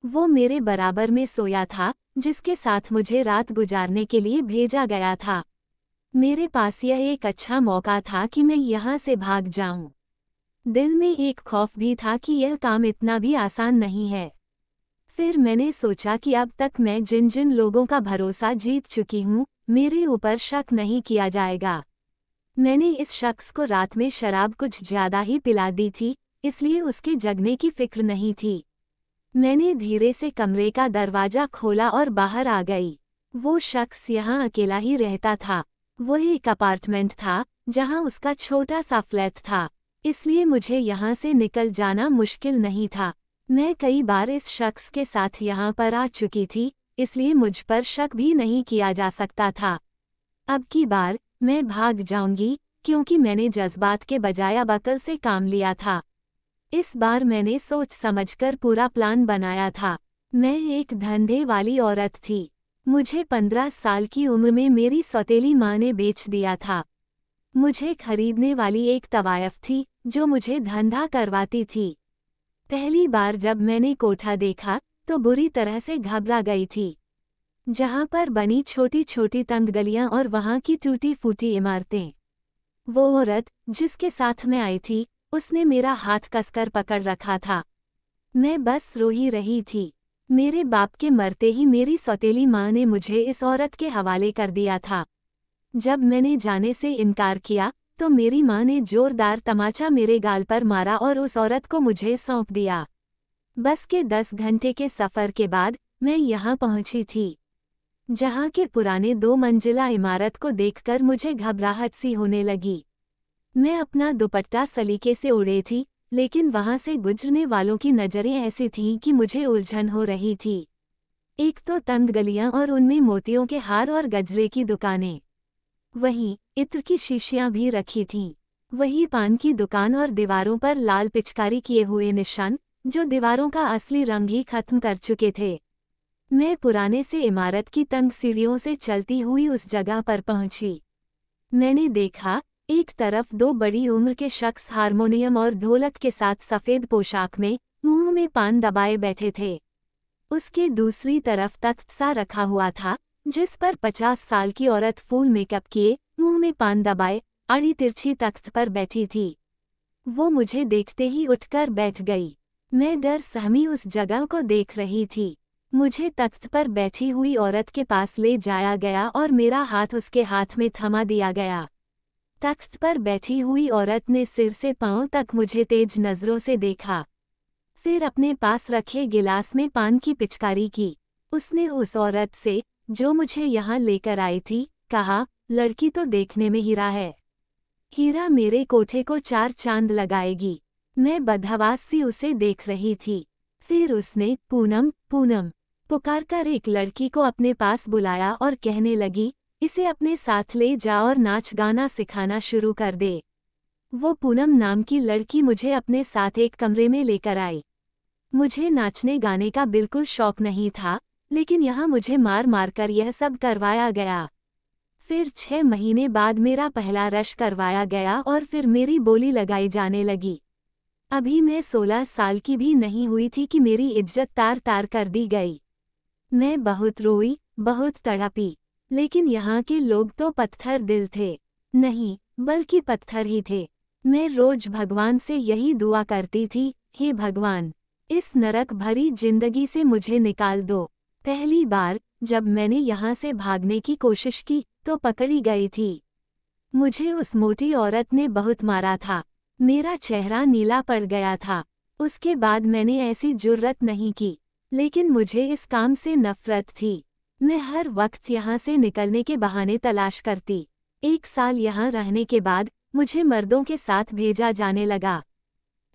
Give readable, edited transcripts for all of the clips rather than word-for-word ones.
वो मेरे बराबर में सोया था, जिसके साथ मुझे रात गुजारने के लिए भेजा गया था। मेरे पास यह एक अच्छा मौका था कि मैं यहाँ से भाग जाऊं। दिल में एक खौफ भी था कि यह काम इतना भी आसान नहीं है। फिर मैंने सोचा कि अब तक मैं जिन जिन लोगों का भरोसा जीत चुकी हूँ, मेरे ऊपर शक नहीं किया जाएगा। मैंने इस शख्स को रात में शराब कुछ ज्यादा ही पिला दी थी, इसलिए उसके जगने की फिक्र नहीं थी। मैंने धीरे से कमरे का दरवाजा खोला और बाहर आ गई। वो शख्स यहाँ अकेला ही रहता था। वो एक अपार्टमेंट था, जहाँ उसका छोटा सा फ्लैट था, इसलिए मुझे यहाँ से निकल जाना मुश्किल नहीं था। मैं कई बार इस शख्स के साथ यहाँ पर आ चुकी थी, इसलिए मुझ पर शक भी नहीं किया जा सकता था। अब की बार मैं भाग जाऊंगी, क्योंकि मैंने जज्बात के बजाय अब अकल से काम लिया था। इस बार मैंने सोच समझकर पूरा प्लान बनाया था। मैं एक धंधे वाली औरत थी। मुझे 15 साल की उम्र में मेरी सौतेली माँ ने बेच दिया था। मुझे खरीदने वाली एक तवायफ थी, जो मुझे धंधा करवाती थी। पहली बार जब मैंने कोठा देखा, तो बुरी तरह से घबरा गई थी। जहाँ पर बनी छोटी छोटी तंग गलियाँ और वहाँ की टूटी फूटी इमारतें। वो औरत जिसके साथ मैं आई थी, उसने मेरा हाथ कसकर पकड़ रखा था। मैं बस रो ही रही थी। मेरे बाप के मरते ही मेरी सौतेली माँ ने मुझे इस औरत के हवाले कर दिया था। जब मैंने जाने से इनकार किया, तो मेरी माँ ने जोरदार तमाचा मेरे गाल पर मारा और उस औरत को मुझे सौंप दिया। बस के 10 घंटे के सफ़र के बाद मैं यहाँ पहुँची थी, जहाँ के पुराने 2 मंजिला इमारत को देखकर मुझे घबराहट सी होने लगी। मैं अपना दुपट्टा सलीके से ओढ़े थी, लेकिन वहाँ से गुजरने वालों की नज़रें ऐसी थीं कि मुझे उलझन हो रही थी। एक तो तंग गलियाँ और उनमें मोतियों के हार और गजरे की दुकानें। वहीं इत्र की शीशियाँ भी रखी थीं। वही पान की दुकान और दीवारों पर लाल पिचकारी किए हुए निशान, जो दीवारों का असली रंग ही खत्म कर चुके थे। मैं पुराने से इमारत की तंग सीढ़ियों से चलती हुई उस जगह पर पहुंची। मैंने देखा, एक तरफ 2 बड़ी उम्र के शख्स हारमोनियम और ढोलक के साथ सफ़ेद पोशाक में, मुंह में पान दबाए बैठे थे। उसके दूसरी तरफ तख्त सा रखा हुआ था, जिस पर 50 साल की औरत फुल मेकअप किए, मुंह में पान दबाए, आड़ी तिरछी तख्त पर बैठी थी। वो मुझे देखते ही उठकर बैठ गई। मैं डर सहमी उस जगह को देख रही थी। मुझे तख्त पर बैठी हुई औरत के पास ले जाया गया और मेरा हाथ उसके हाथ में थमा दिया गया। तख्त पर बैठी हुई औरत ने सिर से पांव तक मुझे तेज नज़रों से देखा। फिर अपने पास रखे गिलास में पान की पिचकारी की। उसने उस औरत से, जो मुझे यहाँ लेकर आई थी, कहा, लड़की तो देखने में हीरा है। हीरा मेरे कोठे को 4 चांद लगाएगी। मैं बदहवास सी उसे देख रही थी। फिर उसने पूनम पूनम पुकारकर एक लड़की को अपने पास बुलाया और कहने लगी, इसे अपने साथ ले जा और नाच गाना सिखाना शुरू कर दे। वो पूनम नाम की लड़की मुझे अपने साथ एक कमरे में लेकर आई। मुझे नाचने गाने का बिल्कुल शौक नहीं था, लेकिन यहाँ मुझे मार मार कर यह सब करवाया गया। फिर 6 महीने बाद मेरा पहला रश करवाया गया और फिर मेरी बोली लगाई जाने लगी। अभी मैं 16 साल की भी नहीं हुई थी कि मेरी इज्जत तार तार कर दी गई। मैं बहुत रोई, बहुत तड़पी, लेकिन यहाँ के लोग तो पत्थर दिल थे। नहीं, बल्कि पत्थर ही थे। मैं रोज भगवान से यही दुआ करती थी, हे भगवान, इस नरक भरी जिंदगी से मुझे निकाल दो। पहली बार जब मैंने यहाँ से भागने की कोशिश की, तो पकड़ी गई थी। मुझे उस मोटी औरत ने बहुत मारा था। मेरा चेहरा नीला पड़ गया था। उसके बाद मैंने ऐसी जुर्रत नहीं की, लेकिन मुझे इस काम से नफरत थी। मैं हर वक्त यहाँ से निकलने के बहाने तलाश करती। 1 साल यहाँ रहने के बाद मुझे मर्दों के साथ भेजा जाने लगा।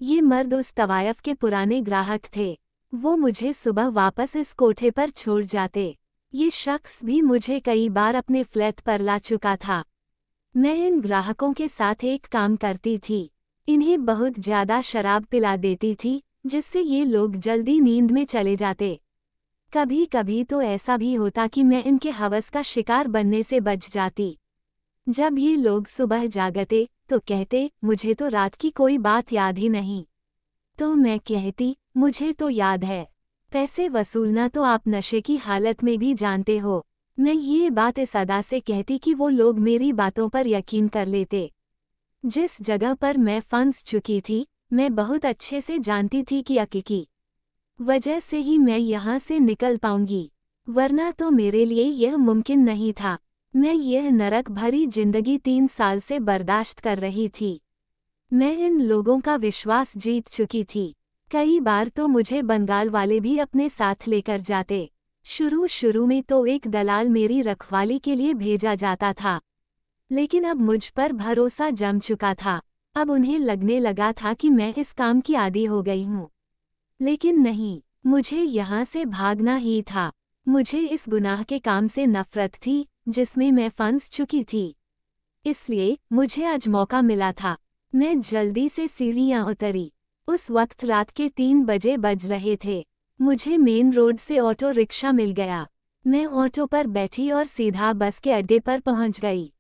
ये मर्द उस तवायफ के पुराने ग्राहक थे। वो मुझे सुबह वापस इस कोठे पर छोड़ जाते। ये शख्स भी मुझे कई बार अपने फ्लैट पर ला चुका था। मैं इन ग्राहकों के साथ एक काम करती थी। इन्हें बहुत ज़्यादा शराब पिला देती थी, जिससे ये लोग जल्दी नींद में चले जाते। कभी कभी तो ऐसा भी होता कि मैं इनके हवस का शिकार बनने से बच जाती। जब ये लोग सुबह जागते, तो कहते, मुझे तो रात की कोई बात याद ही नहीं। तो मैं कहती, मुझे तो याद है। पैसे वसूलना तो आप नशे की हालत में भी जानते हो। मैं ये बात इस अदा से कहती कि वो लोग मेरी बातों पर यकीन कर लेते। जिस जगह पर मैं फंस चुकी थी, मैं बहुत अच्छे से जानती थी कि अकी की वजह से ही मैं यहाँ से निकल पाऊंगी, वरना तो मेरे लिए यह मुमकिन नहीं था। मैं यह नरक भरी जिंदगी 3 साल से बर्दाश्त कर रही थी। मैं इन लोगों का विश्वास जीत चुकी थी। कई बार तो मुझे बंगाल वाले भी अपने साथ लेकर जाते। शुरू में तो एक दलाल मेरी रखवाली के लिए भेजा जाता था, लेकिन अब मुझ पर भरोसा जम चुका था। अब उन्हें लगने लगा था कि मैं इस काम की आदी हो गई हूँ। लेकिन नहीं, मुझे यहाँ से भागना ही था। मुझे इस गुनाह के काम से नफरत थी जिसमें मैं फंस चुकी थी। इसलिए मुझे आज मौका मिला था। मैं जल्दी से सीढ़ियाँ उतरी। उस वक्त रात के 3 बजे बज रहे थे। मुझे मेन रोड से ऑटो रिक्शा मिल गया। मैं ऑटो पर बैठी और सीधा बस के अड्डे पर पहुंच गई।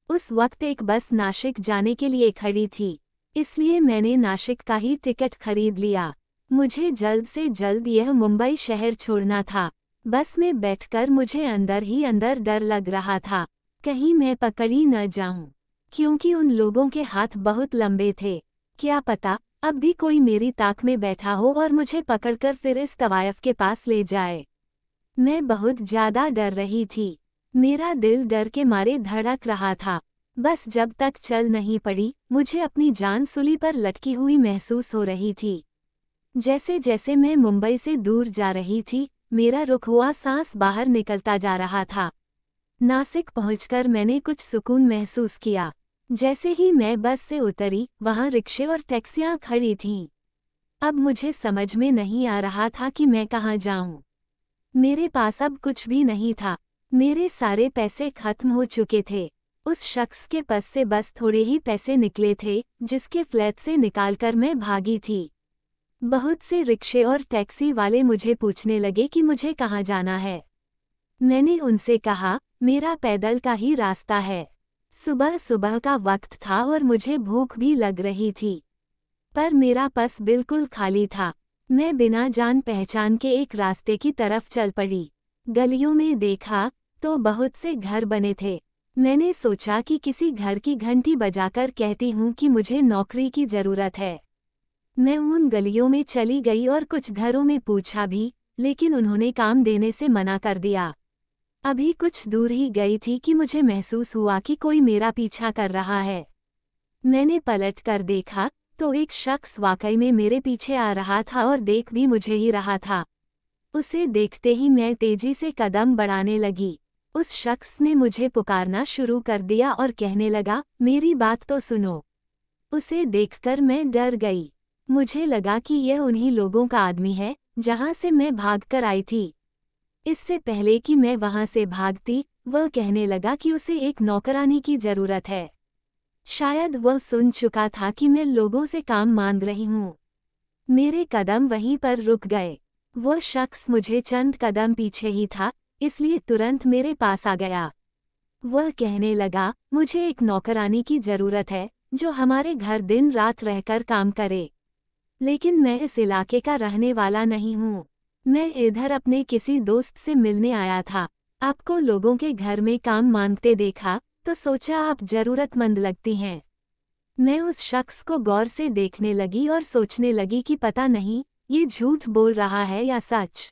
उस वक्त एक बस नासिक जाने के लिए खड़ी थी, इसलिए मैंने नासिक का ही टिकट खरीद लिया। मुझे जल्द से जल्द यह मुंबई शहर छोड़ना था। बस में बैठकर मुझे अंदर ही अंदर डर लग रहा था, कहीं मैं पकड़ी न जाऊं, क्योंकि उन लोगों के हाथ बहुत लंबे थे। क्या पता अब भी कोई मेरी ताक में बैठा हो और मुझे पकड़कर फिर इस तवायफ के पास ले जाए। मैं बहुत ज्यादा डर रही थी। मेरा दिल डर के मारे धड़क रहा था। बस जब तक चल नहीं पड़ी, मुझे अपनी जान सूली पर लटकी हुई महसूस हो रही थी। जैसे जैसे मैं मुंबई से दूर जा रही थी, मेरा रुक हुआ सांस बाहर निकलता जा रहा था। नासिक पहुंचकर मैंने कुछ सुकून महसूस किया। जैसे ही मैं बस से उतरी, वहां रिक्शे और टैक्सियां खड़ी थीं। अब मुझे समझ में नहीं आ रहा था कि मैं कहाँ जाऊं। मेरे पास अब कुछ भी नहीं था। मेरे सारे पैसे खत्म हो चुके थे। उस शख्स के पास से बस थोड़े ही पैसे निकले थे, जिसके फ्लैट से निकालकर मैं भागी थी। बहुत से रिक्शे और टैक्सी वाले मुझे पूछने लगे कि मुझे कहाँ जाना है। मैंने उनसे कहा, मेरा पैदल का ही रास्ता है। सुबह सुबह का वक्त था और मुझे भूख भी लग रही थी, पर मेरा पर्स बिल्कुल खाली था। मैं बिना जान पहचान के एक रास्ते की तरफ चल पड़ी। गलियों में देखा तो बहुत से घर बने थे। मैंने सोचा कि किसी घर की घंटी बजाकर कहती हूँ कि मुझे नौकरी की ज़रूरत है। मैं उन गलियों में चली गई और कुछ घरों में पूछा भी, लेकिन उन्होंने काम देने से मना कर दिया। अभी कुछ दूर ही गई थी कि मुझे महसूस हुआ कि कोई मेरा पीछा कर रहा है। मैंने पलट कर देखा तो एक शख्स वाकई में मेरे पीछे आ रहा था और देख भी मुझे ही रहा था। उसे देखते ही मैं तेजी से कदम बढ़ाने लगी। उस शख्स ने मुझे पुकारना शुरू कर दिया और कहने लगा, मेरी बात तो सुनो। उसे देखकर मैं डर गई। मुझे लगा कि यह उन्हीं लोगों का आदमी है जहां से मैं भागकर आई थी। इससे पहले कि मैं वहां से भागती, वह कहने लगा कि उसे एक नौकरानी की जरूरत है। शायद वह सुन चुका था कि मैं लोगों से काम मांग रही हूँ। मेरे कदम वहीं पर रुक गए। वह शख्स मुझे चंद कदम पीछे ही था, इसलिए तुरंत मेरे पास आ गया। वह कहने लगा, मुझे एक नौकरानी की जरूरत है जो हमारे घर दिन रात रहकर काम करे। लेकिन मैं इस इलाके का रहने वाला नहीं हूँ। मैं इधर अपने किसी दोस्त से मिलने आया था। आपको लोगों के घर में काम मांगते देखा तो सोचा आप जरूरतमंद लगती हैं। मैं उस शख्स को गौर से देखने लगी और सोचने लगी कि पता नहीं ये झूठ बोल रहा है या सच।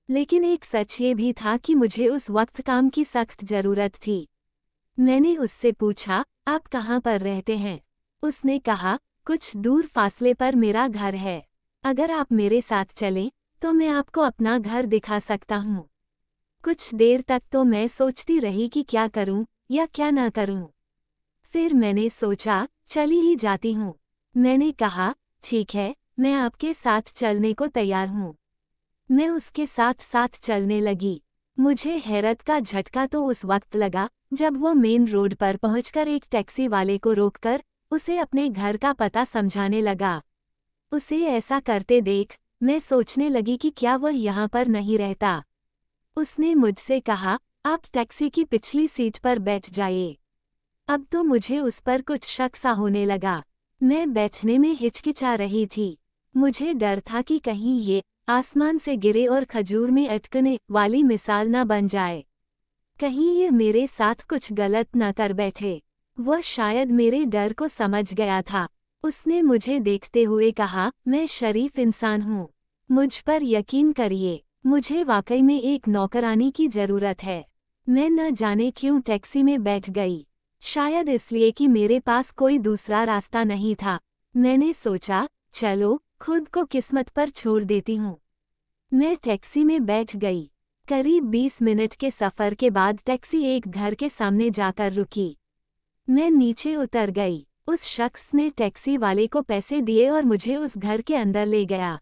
लेकिन एक सच ये भी था कि मुझे उस वक्त काम की सख्त जरूरत थी। मैंने उससे पूछा, आप कहाँ पर रहते हैं? उसने कहा, कुछ दूर फासले पर मेरा घर है। अगर आप मेरे साथ चलें तो मैं आपको अपना घर दिखा सकता हूँ। कुछ देर तक तो मैं सोचती रही कि क्या करूँ या क्या ना करूँ। फिर मैंने सोचा, चली ही जाती हूँ। मैंने कहा, ठीक है, मैं आपके साथ चलने को तैयार हूँ। मैं उसके साथ साथ चलने लगी। मुझे हैरत का झटका तो उस वक्त लगा जब वो मेन रोड पर पहुंचकर एक टैक्सी वाले को रोककर उसे अपने घर का पता समझाने लगा। उसे ऐसा करते देख मैं सोचने लगी कि क्या वह यहाँ पर नहीं रहता। उसने मुझसे कहा, आप टैक्सी की पिछली सीट पर बैठ जाइए। अब तो मुझे उस पर कुछ शक सा होने लगा। मैं बैठने में हिचकिचा रही थी। मुझे डर था कि कहीं ये आसमान से गिरे और खजूर में अटकने वाली मिसाल न बन जाए। कहीं ये मेरे साथ कुछ गलत न कर बैठे। वह शायद मेरे डर को समझ गया था। उसने मुझे देखते हुए कहा, मैं शरीफ इंसान हूँ, मुझ पर यकीन करिए। मुझे वाकई में एक नौकरानी की जरूरत है। मैं न जाने क्यों टैक्सी में बैठ गई, शायद इसलिए कि मेरे पास कोई दूसरा रास्ता नहीं था। मैंने सोचा, चलो खुद को किस्मत पर छोड़ देती हूँ। मैं टैक्सी में बैठ गई। करीब 20 मिनट के सफ़र के बाद टैक्सी एक घर के सामने जाकर रुकी। मैं नीचे उतर गई। उस शख्स ने टैक्सी वाले को पैसे दिए और मुझे उस घर के अंदर ले गया।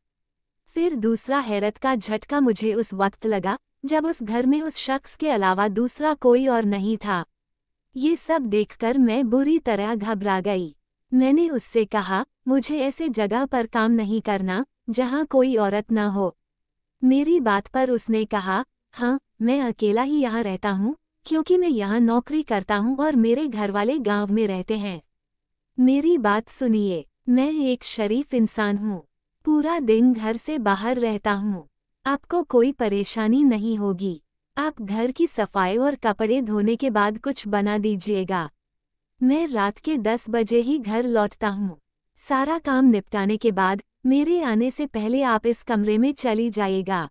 फिर दूसरा हैरत का झटका मुझे उस वक्त लगा जब उस घर में उस शख्स के अलावा दूसरा कोई और नहीं था। ये सब देखकर मैं बुरी तरह घबरा गई। मैंने उससे कहा, मुझे ऐसे जगह पर काम नहीं करना जहाँ कोई औरत न हो। मेरी बात पर उसने कहा, हाँ, मैं अकेला ही यहाँ रहता हूँ क्योंकि मैं यहाँ नौकरी करता हूँ और मेरे घरवाले गांव में रहते हैं। मेरी बात सुनिए, मैं एक शरीफ इंसान हूँ, पूरा दिन घर से बाहर रहता हूँ। आपको कोई परेशानी नहीं होगी। आप घर की सफाई और कपड़े धोने के बाद कुछ बना दीजिएगा। मैं रात के 10 बजे ही घर लौटता हूँ। सारा काम निपटाने के बाद मेरे आने से पहले आप इस कमरे में चली जाइएगा।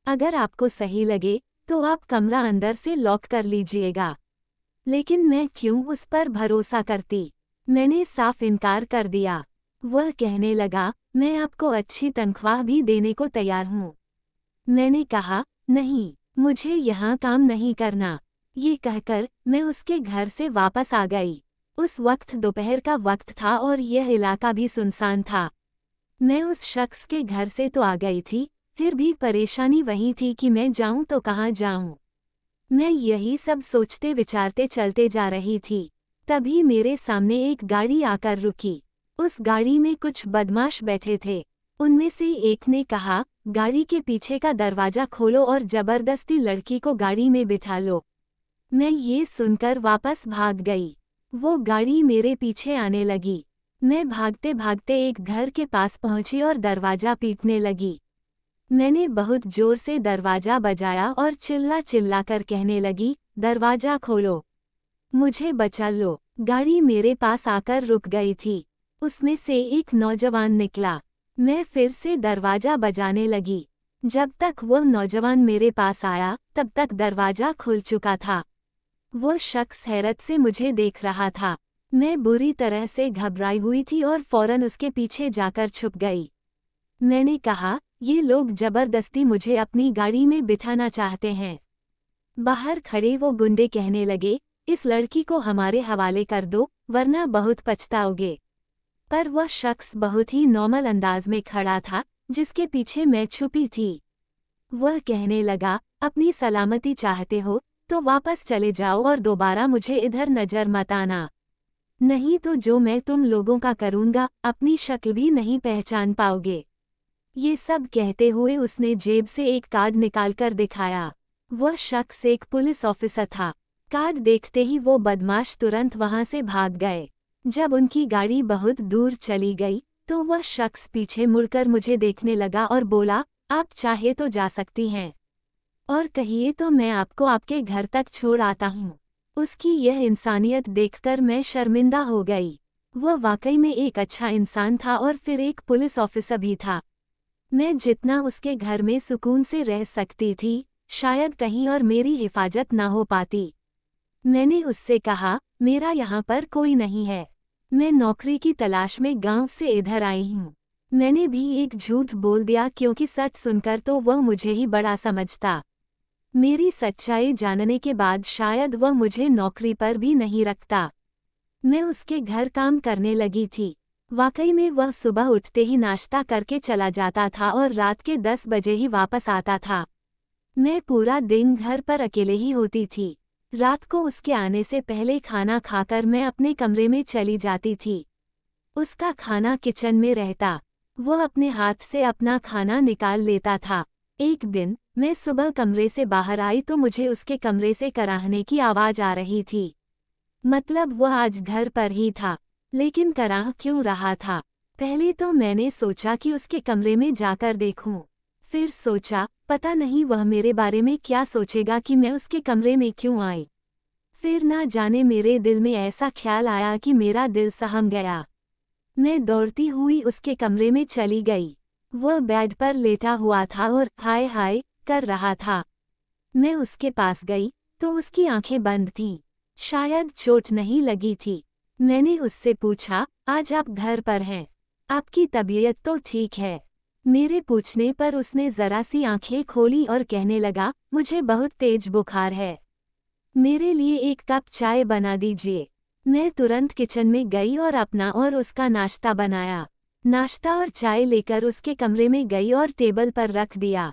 अगर आपको सही लगे तो आप कमरा अंदर से लॉक कर लीजिएगा। लेकिन मैं क्यों उस पर भरोसा करती? मैंने साफ इनकार कर दिया। वह कहने लगा, मैं आपको अच्छी तनख्वाह भी देने को तैयार हूँ। मैंने कहा, नहीं, मुझे यहाँ काम नहीं करना। ये कहकर मैं उसके घर से वापस आ गई। उस वक्त दोपहर का वक्त था और यह इलाका भी सुनसान था। मैं उस शख्स के घर से तो आ गई थी, फिर भी परेशानी वही थी कि मैं जाऊं तो कहाँ जाऊं। मैं यही सब सोचते विचारते चलते जा रही थी। तभी मेरे सामने एक गाड़ी आकर रुकी। उस गाड़ी में कुछ बदमाश बैठे थे। उनमें से एक ने कहा, गाड़ी के पीछे का दरवाजा खोलो और जबरदस्ती लड़की को गाड़ी में बिठा लो। मैं ये सुनकर वापस भाग गई। वो गाड़ी मेरे पीछे आने लगी। मैं भागते भागते एक घर के पास पहुंची और दरवाजा पीटने लगी। मैंने बहुत जोर से दरवाजा बजाया और चिल्ला चिल्ला कर कहने लगी, दरवाजा खोलो, मुझे बचा लो। गाड़ी मेरे पास आकर रुक गई थी। उसमें से एक नौजवान निकला। मैं फिर से दरवाजा बजाने लगी। जब तक वह नौजवान मेरे पास आया तब तक दरवाजा खुल चुका था। वो शख्स हैरत से मुझे देख रहा था। मैं बुरी तरह से घबराई हुई थी और फौरन उसके पीछे जाकर छुप गई। मैंने कहा, ये लोग जबरदस्ती मुझे अपनी गाड़ी में बिठाना चाहते हैं। बाहर खड़े वो गुंडे कहने लगे, इस लड़की को हमारे हवाले कर दो वरना बहुत पछताओगे। पर वह शख्स बहुत ही नॉर्मल अंदाज में खड़ा था जिसके पीछे मैं छुपी थी। वह कहने लगा, अपनी सलामती चाहते हो तो वापस चले जाओ और दोबारा मुझे इधर नजर मत आना, नहीं तो जो मैं तुम लोगों का करूँगा अपनी शक्ल भी नहीं पहचान पाओगे। ये सब कहते हुए उसने जेब से एक कार्ड निकालकर दिखाया। वह शख्स एक पुलिस ऑफिसर था। कार्ड देखते ही वो बदमाश तुरंत वहां से भाग गए। जब उनकी गाड़ी बहुत दूर चली गई तो वह शख्स पीछे मुड़कर मुझे देखने लगा और बोला, आप चाहे तो जा सकती हैं और कहिए तो मैं आपको आपके घर तक छोड़ आता हूँ। उसकी यह इंसानियत देखकर मैं शर्मिंदा हो गई। वह वाकई में एक अच्छा इंसान था और फिर एक पुलिस ऑफिसर भी था। मैं जितना उसके घर में सुकून से रह सकती थी, शायद कहीं और मेरी हिफाजत ना हो पाती। मैंने उससे कहा, मेरा यहाँ पर कोई नहीं है, मैं नौकरी की तलाश में गांव से इधर आई हूँ। मैंने भी एक झूठ बोल दिया क्योंकि सच सुनकर तो वह मुझे ही बड़ा समझता। मेरी सच्चाई जानने के बाद शायद वह मुझे नौकरी पर भी नहीं रखता। मैं उसके घर काम करने लगी थी। वाकई में वह सुबह उठते ही नाश्ता करके चला जाता था और रात के 10 बजे ही वापस आता था। मैं पूरा दिन घर पर अकेले ही होती थी। रात को उसके आने से पहले खाना खाकर मैं अपने कमरे में चली जाती थी। उसका खाना किचन में रहता। वह अपने हाथ से अपना खाना निकाल लेता था। एक दिन मैं सुबह कमरे से बाहर आई तो मुझे उसके कमरे से कराहने की आवाज़ आ रही थी। मतलब वह आज घर पर ही था, लेकिन कराह क्यों रहा था? पहले तो मैंने सोचा कि उसके कमरे में जाकर देखूं। फिर सोचा, पता नहीं वह मेरे बारे में क्या सोचेगा कि मैं उसके कमरे में क्यों आई। फिर ना जाने मेरे दिल में ऐसा ख्याल आया कि मेरा दिल सहम गया। मैं दौड़ती हुई उसके कमरे में चली गई। वह बेड पर लेटा हुआ था और हाय हाय कर रहा था। मैं उसके पास गई तो उसकी आंखें बंद थीं। शायद चोट नहीं लगी थी। मैंने उससे पूछा, आज आप घर पर हैं? आपकी तबीयत तो ठीक है? मेरे पूछने पर उसने जरा सी आंखें खोली और कहने लगा, मुझे बहुत तेज बुखार है। मेरे लिए एक कप चाय बना दीजिए। मैं तुरंत किचन में गई और अपना और उसका नाश्ता बनाया। नाश्ता और चाय लेकर उसके कमरे में गई और टेबल पर रख दिया।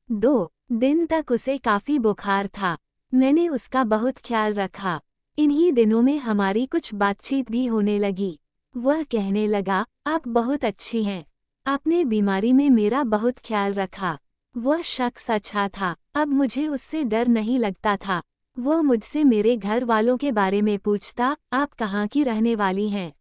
2 दिन तक उसे काफी बुखार था। मैंने उसका बहुत ख्याल रखा। इन्हीं दिनों में हमारी कुछ बातचीत भी होने लगी। वह कहने लगा, आप बहुत अच्छी हैं। आपने बीमारी में मेरा बहुत ख्याल रखा। वह शख्स अच्छा था। अब मुझे उससे डर नहीं लगता था। वह मुझसे मेरे घर वालों के बारे में पूछता, आप कहाँ की रहने वाली हैं?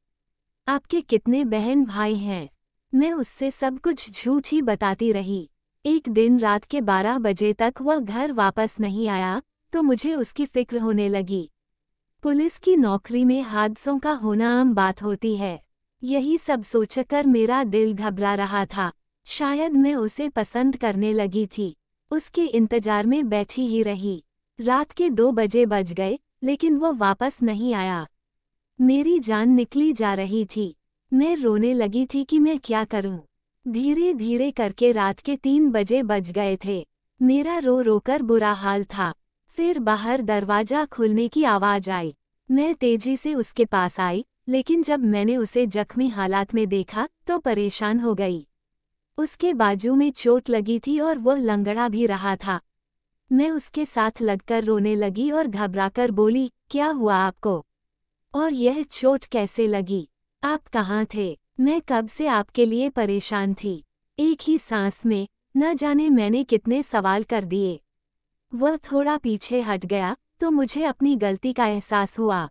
आपके कितने बहन भाई हैं? मैं उससे सब कुछ झूठ ही बताती रही। एक दिन रात के 12 बजे तक वह घर वापस नहीं आया तो मुझे उसकी फिक्र होने लगी। पुलिस की नौकरी में हादसों का होना आम बात होती है। यही सब सोचकर मेरा दिल घबरा रहा था। शायद मैं उसे पसंद करने लगी थी। उसके इंतजार में बैठी ही रही। रात के 2 बजे बज गए लेकिन वो वापस नहीं आया। मेरी जान निकली जा रही थी। मैं रोने लगी थी कि मैं क्या करूं। धीरे धीरे करके रात के 3 बजे बज गए थे। मेरा रो रोकर बुरा हाल था। फिर बाहर दरवाजा खुलने की आवाज आई। मैं तेजी से उसके पास आई, लेकिन जब मैंने उसे जख्मी हालात में देखा तो परेशान हो गई। उसके बाजू में चोट लगी थी और वह लंगड़ा भी रहा था। मैं उसके साथ लगकर रोने लगी और घबराकर बोली, क्या हुआ आपको? और यह चोट कैसे लगी? आप कहाँ थे? मैं कब से आपके लिए परेशान थी। एक ही सांस में न जाने मैंने कितने सवाल कर दिए। वह थोड़ा पीछे हट गया तो मुझे अपनी गलती का एहसास हुआ।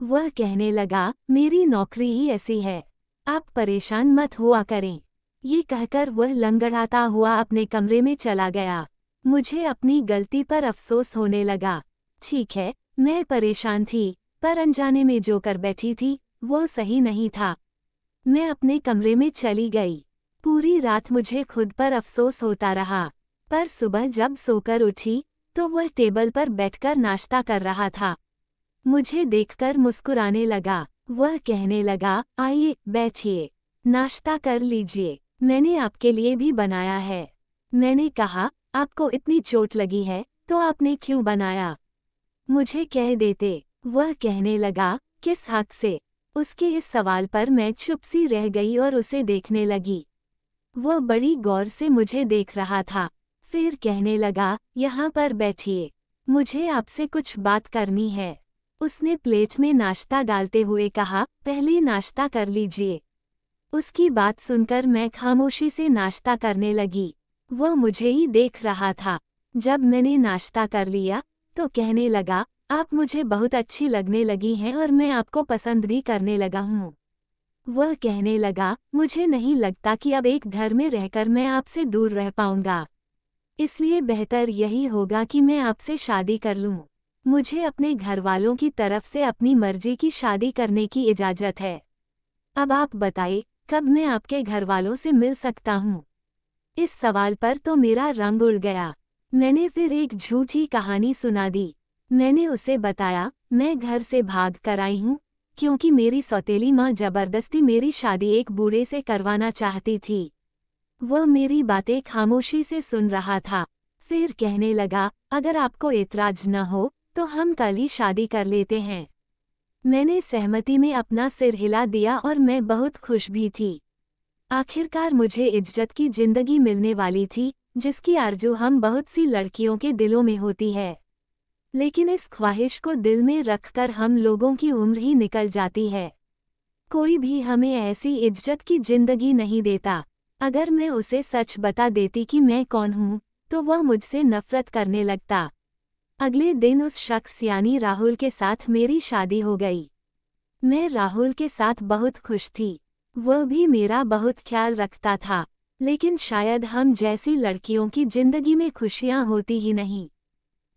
वह कहने लगा, मेरी नौकरी ही ऐसी है, आप परेशान मत हुआ करें। ये कहकर वह लंगड़ाता हुआ अपने कमरे में चला गया। मुझे अपनी गलती पर अफसोस होने लगा। ठीक है, मैं परेशान थी, पर अनजाने में जो कर बैठी थी वो सही नहीं था। मैं अपने कमरे में चली गई। पूरी रात मुझे खुद पर अफसोस होता रहा, पर सुबह जब सोकर उठी तो वह टेबल पर बैठकर नाश्ता कर रहा था। मुझे देखकर मुस्कुराने लगा। वह कहने लगा, आइए बैठिए, नाश्ता कर लीजिए, मैंने आपके लिए भी बनाया है। मैंने कहा, आपको इतनी चोट लगी है तो आपने क्यों बनाया? मुझे कह देते। वह कहने लगा, किस हक से? उसके इस सवाल पर मैं चुप सी रह गई और उसे देखने लगी। वह बड़ी गौर से मुझे देख रहा था। फिर कहने लगा, यहाँ पर बैठिए, मुझे आपसे कुछ बात करनी है। उसने प्लेट में नाश्ता डालते हुए कहा, पहले नाश्ता कर लीजिए। उसकी बात सुनकर मैं खामोशी से नाश्ता करने लगी। वह मुझे ही देख रहा था। जब मैंने नाश्ता कर लिया तो कहने लगा, आप मुझे बहुत अच्छी लगने लगी हैं और मैं आपको पसंद भी करने लगा हूँ। वह कहने लगा, मुझे नहीं लगता कि अब एक घर में रहकर मैं आपसे दूर रह पाऊंगा। इसलिए बेहतर यही होगा कि मैं आपसे शादी कर लूं। मुझे अपने घर वालों की तरफ से अपनी मर्जी की शादी करने की इजाज़त है। अब आप बताइए, कब मैं आपके घर वालों से मिल सकता हूँ? इस सवाल पर तो मेरा रंग उड़ गया। मैंने फिर एक झूठी कहानी सुना दी। मैंने उसे बताया, मैं घर से भाग कर आई हूँ क्योंकि मेरी सौतेली माँ जबरदस्ती मेरी शादी एक बूढ़े से करवाना चाहती थी। वह मेरी बातें खामोशी से सुन रहा था। फिर कहने लगा, अगर आपको एतराज न हो तो हम कल ही शादी कर लेते हैं। मैंने सहमति में अपना सिर हिला दिया और मैं बहुत खुश भी थी। आखिरकार मुझे इज्जत की जिंदगी मिलने वाली थी, जिसकी आरज़ू हम बहुत सी लड़कियों के दिलों में होती है। लेकिन इस ख्वाहिश को दिल में रखकर हम लोगों की उम्र ही निकल जाती है। कोई भी हमें ऐसी इज्जत की जिंदगी नहीं देता। अगर मैं उसे सच बता देती कि मैं कौन हूँ तो वह मुझसे नफरत करने लगता। अगले दिन उस शख्स यानी राहुल के साथ मेरी शादी हो गई। मैं राहुल के साथ बहुत खुश थी। वह भी मेरा बहुत ख्याल रखता था। लेकिन शायद हम जैसी लड़कियों की जिंदगी में खुशियां होती ही नहीं।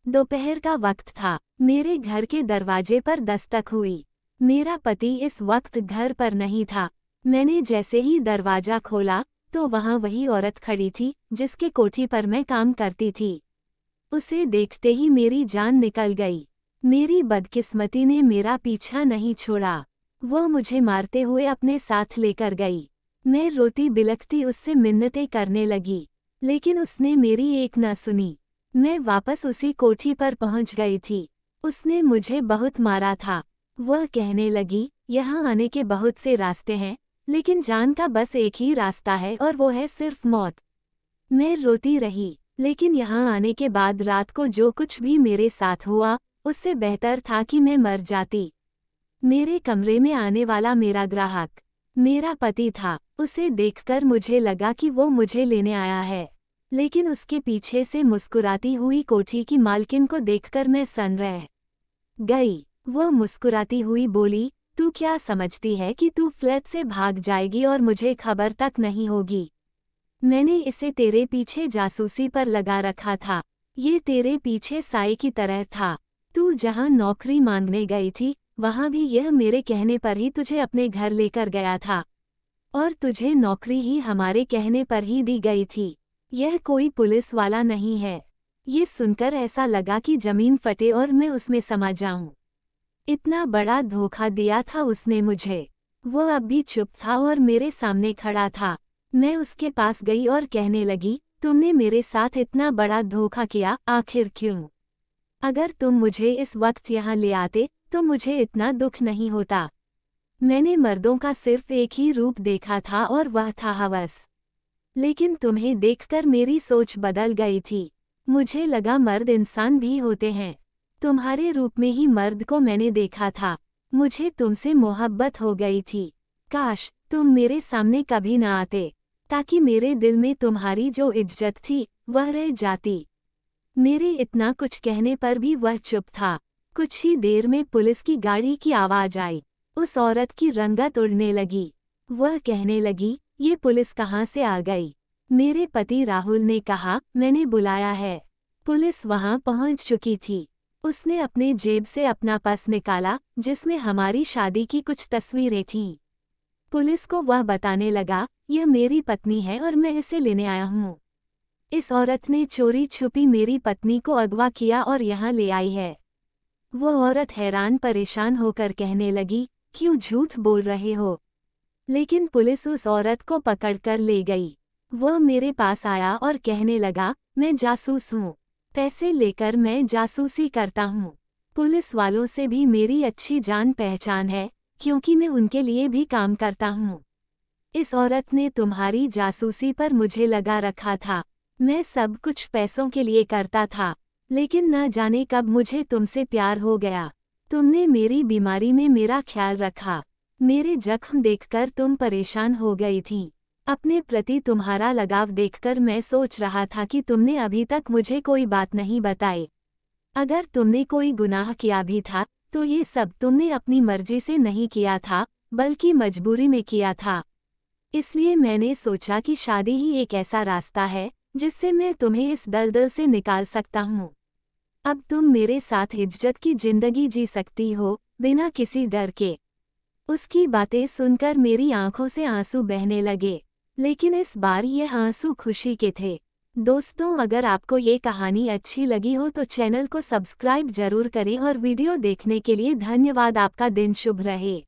दोपहर का वक्त था। मेरे घर के दरवाजे पर दस्तक हुई। मेरा पति इस वक्त घर पर नहीं था। मैंने जैसे ही दरवाजा खोला तो वहां वही औरत खड़ी थी जिसके कोठी पर मैं काम करती थी। उसे देखते ही मेरी जान निकल गई। मेरी बदकिस्मती ने मेरा पीछा नहीं छोड़ा। वो मुझे मारते हुए अपने साथ लेकर गई। मैं रोती बिलखती उससे मिन्नतें करने लगी, लेकिन उसने मेरी एक न सुनी। मैं वापस उसी कोठी पर पहुंच गई थी। उसने मुझे बहुत मारा था। वह कहने लगी, यहाँ आने के बहुत से रास्ते हैं, लेकिन जान का बस एक ही रास्ता है और वो है सिर्फ मौत। मैं रोती रही, लेकिन यहाँ आने के बाद रात को जो कुछ भी मेरे साथ हुआ, उससे बेहतर था कि मैं मर जाती। मेरे कमरे में आने वाला मेरा ग्राहक मेरा पति था। उसे देखकर मुझे लगा कि वो मुझे लेने आया है, लेकिन उसके पीछे से मुस्कुराती हुई कोठी की मालकिन को देखकर मैं सन रह गई। वो मुस्कुराती हुई बोली, तू क्या समझती है कि तू फ्लैट से भाग जाएगी और मुझे खबर तक नहीं होगी? मैंने इसे तेरे पीछे जासूसी पर लगा रखा था। ये तेरे पीछे साए की तरह था। तू जहां नौकरी मांगने गई थी, वहां भी यह मेरे कहने पर ही तुझे अपने घर लेकर गया था, और तुझे नौकरी ही हमारे कहने पर ही दी गई थी। यह कोई पुलिस वाला नहीं है। ये सुनकर ऐसा लगा कि जमीन फटे और मैं उसमें समा जाऊं। इतना बड़ा धोखा दिया था उसने मुझे। वो अब भी चुप था और मेरे सामने खड़ा था। मैं उसके पास गई और कहने लगी, तुमने मेरे साथ इतना बड़ा धोखा किया, आखिर क्यों? अगर तुम मुझे इस वक्त यहाँ ले आते तो मुझे इतना दुख नहीं होता। मैंने मर्दों का सिर्फ एक ही रूप देखा था और वह था हवस। लेकिन तुम्हें देखकर मेरी सोच बदल गई थी। मुझे लगा मर्द इंसान भी होते हैं। तुम्हारे रूप में ही मर्द को मैंने देखा था। मुझे तुमसे मोहब्बत हो गई थी। काश तुम मेरे सामने कभी न आते, ताकि मेरे दिल में तुम्हारी जो इज्जत थी वह रह जाती। मेरे इतना कुछ कहने पर भी वह चुप था। कुछ ही देर में पुलिस की गाड़ी की आवाज आई। उस औरत की रंगत उड़ने लगी। वह कहने लगी, ये पुलिस कहाँ से आ गई? मेरे पति राहुल ने कहा, मैंने बुलाया है। पुलिस वहां पहुंच चुकी थी। उसने अपने जेब से अपना पर्स निकाला जिसमें हमारी शादी की कुछ तस्वीरें थीं। पुलिस को वह बताने लगा, यह मेरी पत्नी है और मैं इसे लेने आया हूँ। इस औरत ने चोरी छुपी मेरी पत्नी को अगवा किया और यहाँ ले आई है। वो औरत हैरान परेशान होकर कहने लगी, क्यों झूठ बोल रहे हो? लेकिन पुलिस उस औरत को पकड़कर ले गई। वह मेरे पास आया और कहने लगा, मैं जासूस हूँ। पैसे लेकर मैं जासूसी करता हूँ। पुलिस वालों से भी मेरी अच्छी जान पहचान है, क्योंकि मैं उनके लिए भी काम करता हूँ। इस औरत ने तुम्हारी जासूसी पर मुझे लगा रखा था। मैं सब कुछ पैसों के लिए करता था, लेकिन न जाने कब मुझे तुमसे प्यार हो गया। तुमने मेरी बीमारी में मेरा ख्याल रखा। मेरे जख्म देखकर तुम परेशान हो गई थी। अपने प्रति तुम्हारा लगाव देखकर मैं सोच रहा था कि तुमने अभी तक मुझे कोई बात नहीं बताई। अगर तुमने कोई गुनाह किया भी था, तो ये सब तुमने अपनी मर्जी से नहीं किया था, बल्कि मजबूरी में किया था। इसलिए मैंने सोचा कि शादी ही एक ऐसा रास्ता है जिससे मैं तुम्हें इस दलदल से निकाल सकता हूँ। अब तुम मेरे साथ इज्जत की जिंदगी जी सकती हो, बिना किसी डर के। उसकी बातें सुनकर मेरी आंखों से आंसू बहने लगे, लेकिन इस बार ये आंसू खुशी के थे। दोस्तों, अगर आपको ये कहानी अच्छी लगी हो तो चैनल को सब्सक्राइब जरूर करें और वीडियो देखने के लिए धन्यवाद। आपका दिन शुभ रहे।